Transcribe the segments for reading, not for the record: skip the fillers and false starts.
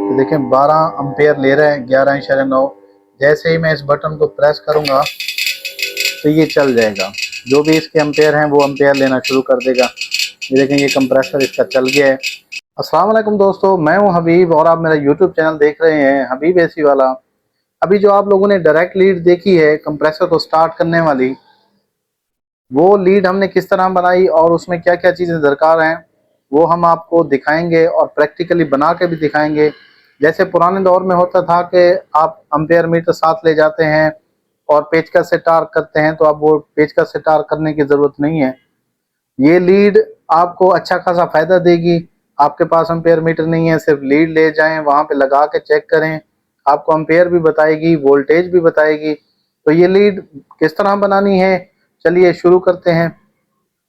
तो देखें 12 एम्पेयर ले रहा है, 11.9। जैसे ही मैं इस बटन को प्रेस करूंगा तो ये चल जाएगा, जो भी इसके एम्पेयर हैं वो एम्पेयर लेना शुरू कर देगा। ये देखें ये कंप्रेसर इसका चल गया है। अस्सलाम वालेकुम दोस्तों, मैं हूं हबीब और आप मेरा यूट्यूब चैनल देख रहे हैं हबीब एसी वाला। अभी जो आप लोगों ने डायरेक्ट लीड देखी है कंप्रेसर को स्टार्ट करने वाली, वो लीड हमने किस तरह बनाई और उसमें क्या क्या चीज़ें दरकार हैं वो हम आपको दिखाएंगे और प्रैक्टिकली बना के भी दिखाएंगे। जैसे पुराने दौर में होता था कि आप एम्पेयर मीटर साथ ले जाते हैं और पेचकस से टार्क करते हैं, तो अब वो पेचकस से टार्क करने की ज़रूरत नहीं है। ये लीड आपको अच्छा खासा फ़ायदा देगी। आपके पास एम्पेयर मीटर नहीं है, सिर्फ लीड ले जाएं, वहाँ पे लगा के चेक करें, आपको एम्पेयर भी बताएगी, वोल्टेज भी बताएगी। तो ये लीड किस तरह बनानी है, चलिए शुरू करते हैं।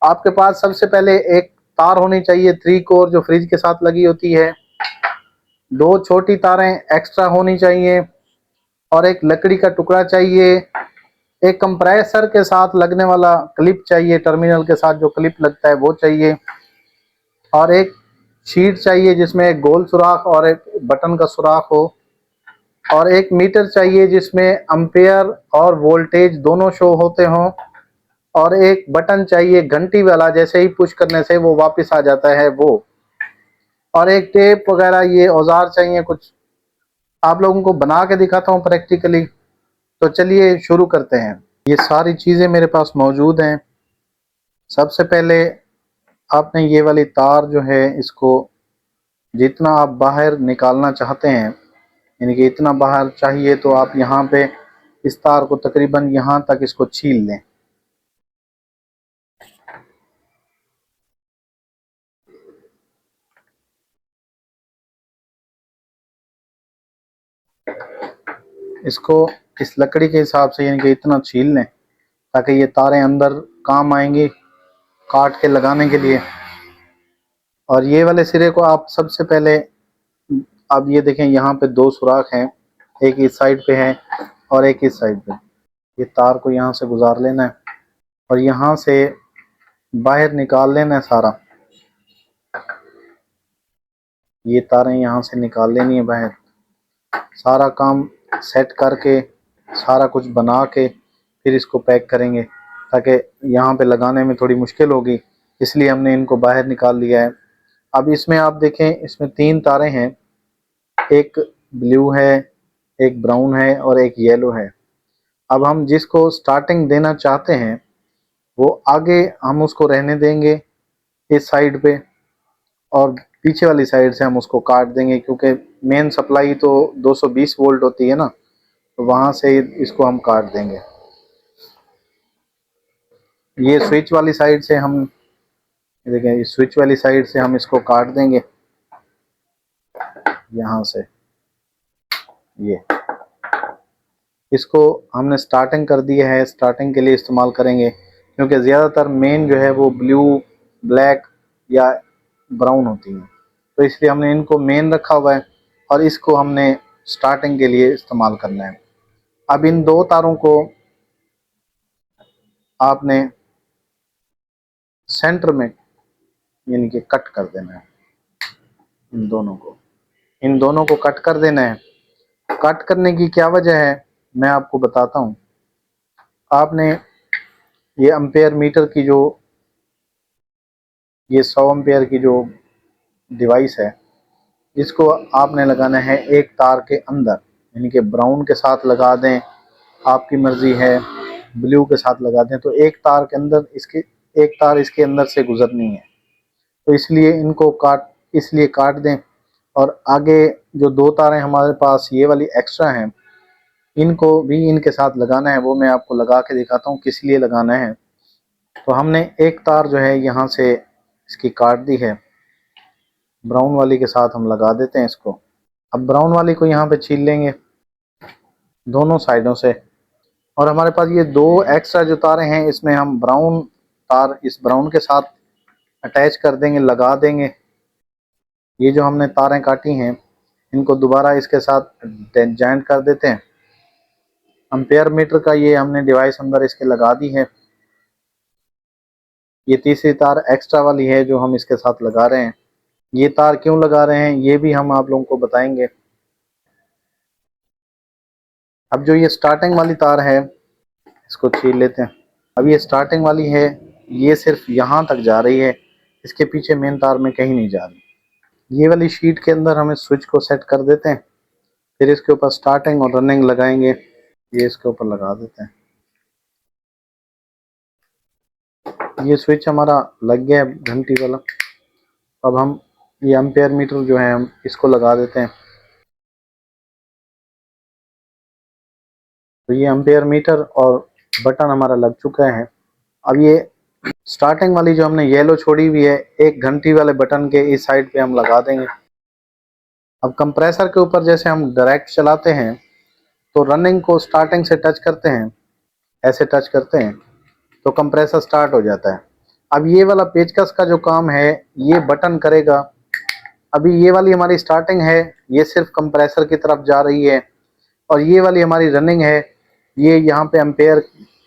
आपके पास सबसे पहले एक तार होनी चाहिए 3 कोर, जो फ्रिज के साथ लगी होती है। 2 छोटी तारें एक्स्ट्रा होनी चाहिए और एक लकड़ी का टुकड़ा चाहिए। एक कंप्रेसर के साथ लगने वाला क्लिप चाहिए, टर्मिनल के साथ जो क्लिप लगता है वो चाहिए। और एक शीट चाहिए जिसमें एक गोल सुराख और एक बटन का सुराख हो। और एक मीटर चाहिए जिसमें एम्पेयर और वोल्टेज दोनों शो होते हों। और एक बटन चाहिए घंटी वाला, जैसे ही पुश करने से वो वापस आ जाता है वो। और एक टेप वगैरह, ये औजार चाहिए कुछ। आप लोगों को बना के दिखाता हूँ प्रैक्टिकली। तो चलिए शुरू करते हैं। ये सारी चीज़ें मेरे पास मौजूद हैं। सबसे पहले आपने ये वाली तार जो है, इसको जितना आप बाहर निकालना चाहते हैं, यानी कि इतना बाहर चाहिए, तो आप यहाँ पे इस तार को तकरीबन यहाँ तक इसको छील लें। इसको इस लकड़ी के हिसाब से यानी कि इतना छील लें ताकि ये तारें अंदर काम आएंगी काट के लगाने के लिए। और ये वाले सिरे को आप सबसे पहले, अब ये देखें यहाँ पे 2 सुराख हैं, एक इस साइड पे है और एक इस साइड पे। ये तार को यहाँ से गुजार लेना है और यहाँ से बाहर निकाल लेना है सारा। ये तारें यहाँ से निकाल लेनी है बाहर। सारा काम सेट करके सारा कुछ बना के फिर इसको पैक करेंगे, ताकि यहाँ पे लगाने में थोड़ी मुश्किल होगी, इसलिए हमने इनको बाहर निकाल लिया है। अब इसमें आप देखें, इसमें 3 तारें हैं, एक ब्लू है, एक ब्राउन है और एक येलो है। अब हम जिसको स्टार्टिंग देना चाहते हैं वो आगे हम उसको रहने देंगे इस साइड पे, और पीछे वाली साइड से हम उसको काट देंगे, क्योंकि मेन सप्लाई तो 220 वोल्ट होती है ना, तो वहाँ से इसको हम काट देंगे। ये स्विच वाली साइड से हम, देखिए स्विच वाली साइड से हम इसको काट देंगे यहाँ से। ये इसको हमने स्टार्टिंग कर दिया है, स्टार्टिंग के लिए इस्तेमाल करेंगे, क्योंकि ज़्यादातर मेन जो है वो ब्लू, ब्लैक या ब्राउन होती हैं, तो इसलिए हमने इनको मेन रखा हुआ है और इसको हमने स्टार्टिंग के लिए इस्तेमाल करना है। अब इन 2 तारों को आपने सेंटर में यानी कि कट कर देना है। इन दोनों को कट कर देना है। कट करने की क्या वजह है मैं आपको बताता हूँ। आपने ये एम्पेयर मीटर की जो, ये 100 एम्पेयर की जो डिवाइस है, इसको आपने लगाना है एक तार के अंदर, यानी कि ब्राउन के साथ लगा दें, आपकी मर्ज़ी है, ब्लू के साथ लगा दें। तो एक तार के अंदर इसके, एक तार इसके अंदर से गुजरनी है, तो इसलिए इनको काट दें। और आगे जो 2 तारें हमारे पास ये वाली एक्स्ट्रा हैं, इनको भी इनके साथ लगाना है। वो मैं आपको लगा के दिखाता हूँ किस लिए लगाना है। तो हमने एक तार जो है यहाँ से इसकी काट दी है, ब्राउन वाली के साथ हम लगा देते हैं इसको। अब ब्राउन वाली को यहाँ पे छील लेंगे दोनों साइडों से। और हमारे पास ये 2 एक्स्ट्रा जो तारें हैं, इसमें हम ब्राउन तार इस ब्राउन के साथ अटैच कर देंगे, लगा देंगे। ये जो हमने तारें काटी हैं इनको दोबारा इसके साथ जॉइंट कर देते हैं। एम्पेयर मीटर का ये हमने डिवाइस अंदर इसके लगा दी है। ये तीसरी तार एक्स्ट्रा वाली है जो हम इसके साथ लगा रहे हैं। ये तार क्यों लगा रहे हैं ये भी हम आप लोगों को बताएंगे। अब जो ये स्टार्टिंग वाली तार है इसको छील लेते हैं। अब ये स्टार्टिंग वाली है, ये सिर्फ यहाँ तक जा रही है, इसके पीछे मेन तार में कहीं नहीं जा रही। ये वाली शीट के अंदर हम इस स्विच को सेट कर देते हैं, फिर इसके ऊपर स्टार्टिंग और रनिंग लगाएंगे। ये इसके ऊपर लगा देते हैं। ये स्विच हमारा लग गया है घंटी वाला। अब हम ये एम्पेयर मीटर जो है हम इसको लगा देते हैं। तो ये एम्पेयर मीटर और बटन हमारा लग चुका है। अब ये स्टार्टिंग वाली जो हमने येलो छोड़ी हुई है, एक घंटी वाले बटन के इस साइड पे हम लगा देंगे। अब कंप्रेसर के ऊपर जैसे हम डायरेक्ट चलाते हैं तो रनिंग को स्टार्टिंग से टच करते हैं, ऐसे टच करते हैं तो कंप्रेसर स्टार्ट हो जाता है। अब ये वाला पेचकस का जो काम है ये बटन करेगा। अभी ये वाली हमारी स्टार्टिंग है, ये सिर्फ कंप्रेसर की तरफ जा रही है, और ये वाली हमारी रनिंग है, ये यहाँ पे एम्पेयर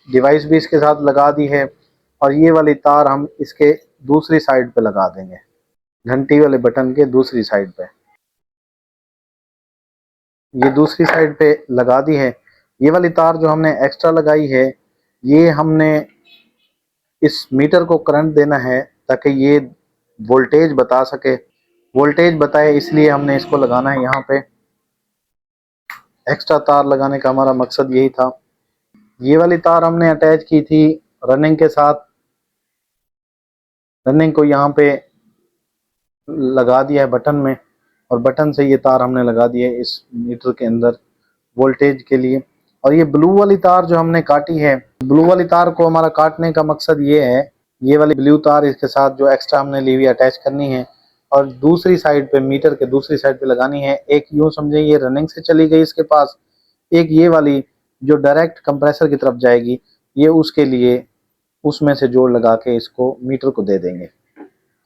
डिवाइस भी इसके साथ लगा दी है, और ये वाली तार हम इसके दूसरी साइड पे लगा देंगे, घंटी वाले बटन के दूसरी साइड पे। ये दूसरी साइड पे लगा दी है। ये वाली तार जो हमने एक्स्ट्रा लगाई है, ये हमने इस मीटर को करंट देना है ताकि ये वोल्टेज बता सके। वोल्टेज बताए इसलिए हमने इसको लगाना है यहाँ पे। एक्स्ट्रा तार लगाने का हमारा मकसद यही था। ये वाली तार हमने अटैच की थी रनिंग के साथ, रनिंग को यहाँ पे लगा दिया है बटन में, और बटन से ये तार हमने लगा दी है इस मीटर के अंदर वोल्टेज के लिए। और ये ब्लू वाली तार जो हमने काटी है, ब्लू वाली तार को हमारा काटने का मकसद ये है, ये वाली ब्लू तार इसके साथ जो एक्स्ट्रा हमने ली हुई अटैच करनी है, और दूसरी साइड पे मीटर के दूसरी साइड पे लगानी है। एक यूं समझे ये रनिंग से चली गई इसके पास, एक ये वाली जो डायरेक्ट कंप्रेसर की तरफ जाएगी, ये उसके लिए उसमें से जोड़ लगा के इसको मीटर को दे देंगे।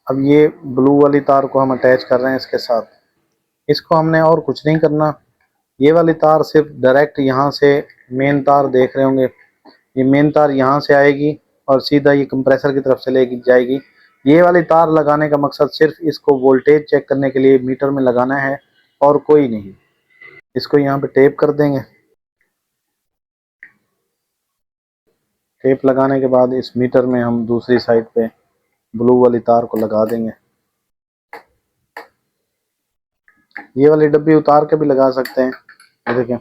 अब ये ब्लू वाली तार को हम अटैच कर रहे हैं इसके साथ। इसको हमने और कुछ नहीं करना। ये वाली तार सिर्फ डायरेक्ट यहाँ से मेन तार देख रहे होंगे, ये मेन तार यहाँ से आएगी और सीधा ये कंप्रेसर की तरफ चलेगी जाएगी। ये वाली तार लगाने का मकसद सिर्फ इसको वोल्टेज चेक करने के लिए मीटर में लगाना है और कोई नहीं। इसको यहाँ पे टेप कर देंगे। टेप लगाने के बाद इस मीटर में हम दूसरी साइड पे ब्लू वाली तार को लगा देंगे। ये वाली डब्बी उतार के भी लगा सकते हैं। ये देखें,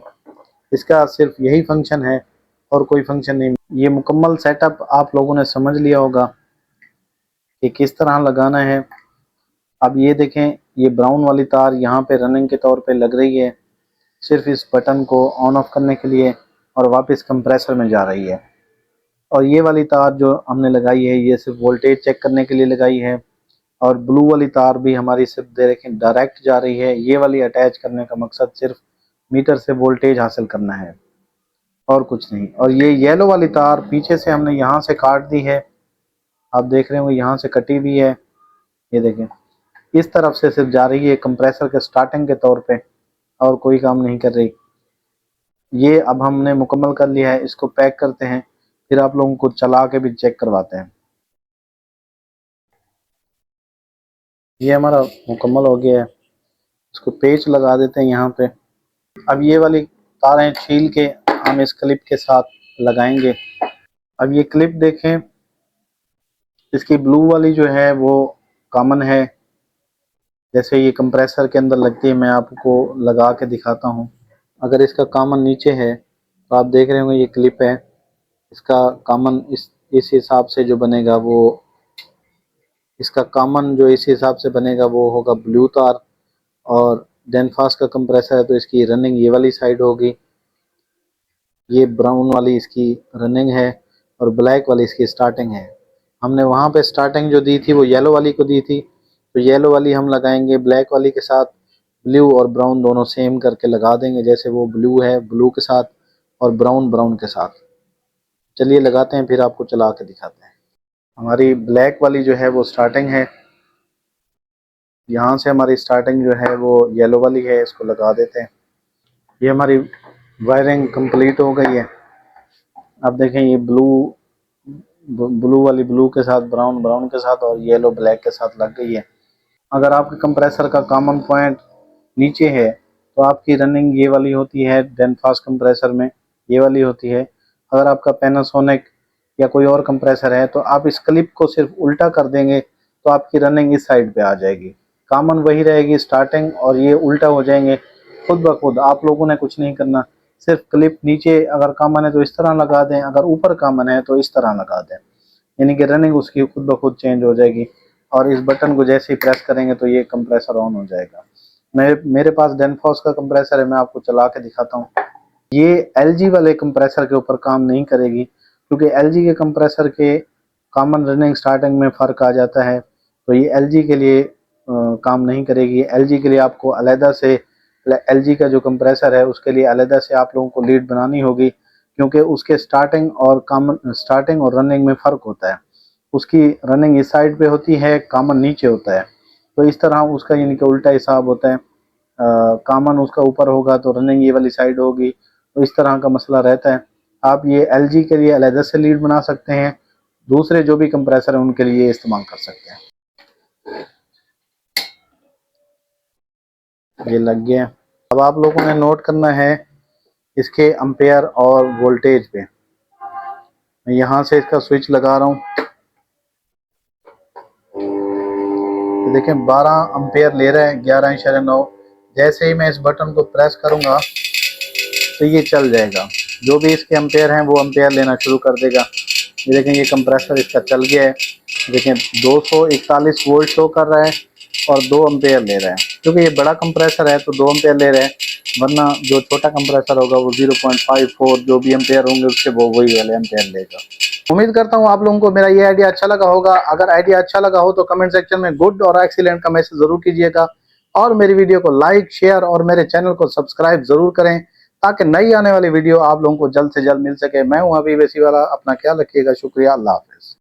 इसका सिर्फ यही फंक्शन है और कोई फंक्शन नहीं। ये मुकम्मल सेटअप आप लोगों ने समझ लिया होगा कि किस तरह लगाना है। अब ये देखें, ये ब्राउन वाली तार यहाँ पे रनिंग के तौर पे लग रही है, सिर्फ इस बटन को ऑन ऑफ करने के लिए, और वापस कंप्रेसर में जा रही है। और ये वाली तार जो हमने लगाई है ये सिर्फ वोल्टेज चेक करने के लिए लगाई है। और ब्लू वाली तार भी हमारी सिर्फ देखें डायरेक्ट जा रही है। ये वाली अटैच करने का मकसद सिर्फ मीटर से वोल्टेज हासिल करना है और कुछ नहीं। और ये येलो वाली तार पीछे से हमने यहाँ से काट दी है, आप देख रहे हो यहाँ से कटी भी है। ये देखें, इस तरफ से सिर्फ जा रही है कंप्रेसर के स्टार्टिंग के तौर पे, और कोई काम नहीं कर रही। ये अब हमने मुकम्मल कर लिया है। इसको पैक करते हैं, फिर आप लोगों को चला के भी चेक करवाते हैं। ये हमारा मुकम्मल हो गया है। इसको पेच लगा देते हैं यहाँ पे। अब ये वाली तारें छील के हम इस क्लिप के साथ लगाएंगे। अब ये क्लिप देखें, इसकी ब्लू वाली जो है वो कॉमन है, जैसे ये कंप्रेसर के अंदर लगती है। मैं आपको लगा के दिखाता हूँ। अगर इसका कॉमन नीचे है तो आप देख रहे होंगे ये क्लिप है, इसका कॉमन इस हिसाब से जो बनेगा वो, इसका कॉमन जो इस हिसाब से बनेगा वो होगा ब्लू तार। और डेनफास का कंप्रेसर है तो इसकी रनिंग ये वाली साइड होगी, ये ब्राउन वाली इसकी रनिंग है और ब्लैक वाली इसकी स्टार्टिंग है। हमने वहाँ पे स्टार्टिंग जो दी थी वो येलो वाली को दी थी, तो येलो वाली हम लगाएंगे ब्लैक वाली के साथ। ब्लू और ब्राउन दोनों सेम करके लगा देंगे, जैसे वो ब्लू है ब्लू के साथ और ब्राउन ब्राउन के साथ। चलिए लगाते हैं, फिर आपको चला के दिखाते हैं। हमारी ब्लैक वाली जो है वो स्टार्टिंग है, यहाँ से हमारी स्टार्टिंग जो है वो येलो वाली है, इसको लगा देते हैं। ये हमारी वायरिंग कंप्लीट हो गई है। अब देखें, ये ब्लू वाली ब्लू के साथ, ब्राउन ब्राउन के साथ और येलो ब्लैक के साथ लग गई है। अगर आपके कंप्रेसर का कॉमन पॉइंट नीचे है तो आपकी रनिंग ये वाली होती है डेनफास्ट कंप्रेसर में, ये वाली होती है। अगर आपका पैनासोनिक या कोई और कंप्रेसर है तो आप इस क्लिप को सिर्फ उल्टा कर देंगे तो आपकी रनिंग इस साइड पे आ जाएगी। कॉमन वही रहेगी स्टार्टिंग, और ये उल्टा हो जाएंगे खुद ब खुद। आप लोगों ने कुछ नहीं करना, सिर्फ क्लिप नीचे अगर कॉमन है तो इस तरह लगा दें, अगर ऊपर कॉमन है तो इस तरह लगा दें, यानी कि रनिंग उसकी खुद ब खुद चेंज हो जाएगी। और इस बटन को जैसे ही प्रेस करेंगे तो ये कंप्रेसर ऑन हो जाएगा। मेरे पास डेनफॉस का कंप्रेसर है, मैं आपको चला के दिखाता हूँ। ये एलजी वाले कंप्रेसर के ऊपर काम नहीं करेगी, क्योंकि एलजी के कंप्रेसर के कॉमन रनिंग स्टार्टिंग में फ़र्क आ जाता है, तो ये एलजी के लिए काम नहीं करेगी। एलजी के लिए आपको अलहदा से, एलजी का जो कंप्रेसर है उसके लिए अलहदा से आप लोगों को लीड बनानी होगी, क्योंकि उसके स्टार्टिंग और रनिंग में फ़र्क होता है। उसकी रनिंग इस साइड पे होती है, कॉमन नीचे होता है, तो इस तरह उसका यानी कि उल्टा हिसाब होता है। कॉमन उसका ऊपर होगा तो रनिंग ये वाली साइड होगी, तो इस तरह का मसला रहता है। आप ये एलजी के लिए अलहदा से लीड बना सकते हैं, दूसरे जो भी कंप्रेसर हैं उनके लिए इस्तेमाल कर सकते हैं। ये लग गया। अब आप लोगों ने नोट करना है इसके एम्पेयर और वोल्टेज पे। मैं यहाँ से इसका स्विच लगा रहा हूँ, तो देखें 12 एम्पेयर ले रहा है, 11.9। जैसे ही मैं इस बटन को प्रेस करूँगा तो ये चल जाएगा। जो भी इसके एम्पेयर हैं वो एम्पेयर लेना शुरू कर देगा। ये देखें ये कंप्रेसर इसका चल गया है। देखें 241 वोल्ट शो कर रहा है और 2 एम्पेयर ले रहा है। क्योंकि ये बड़ा कंप्रेसर है तो 2 एम्पेयर ले रहा है, वरना जो छोटा कंप्रेसर होगा वो 0.54 जो भी एम्पेयर होंगे उसके वो वही वाले एम्पेयर लेगा। उम्मीद करता हूँ आप लोगों को मेरा ये आइडिया अच्छा लगा होगा। अगर आइडिया अच्छा लगा हो तो कमेंट सेक्शन में गुड और एक्सीलेंट का मैसेज जरूर कीजिएगा, और मेरी वीडियो को लाइक, शेयर और मेरे चैनल को सब्सक्राइब जरूर करें, ताकि नई आने वाली वीडियो आप लोगों को जल्द से जल्द मिल सके। मैं हूं हबीब एसी वाला, अपना ख्याल रखिएगा। शुक्रिया, अल्लाह हाफिज।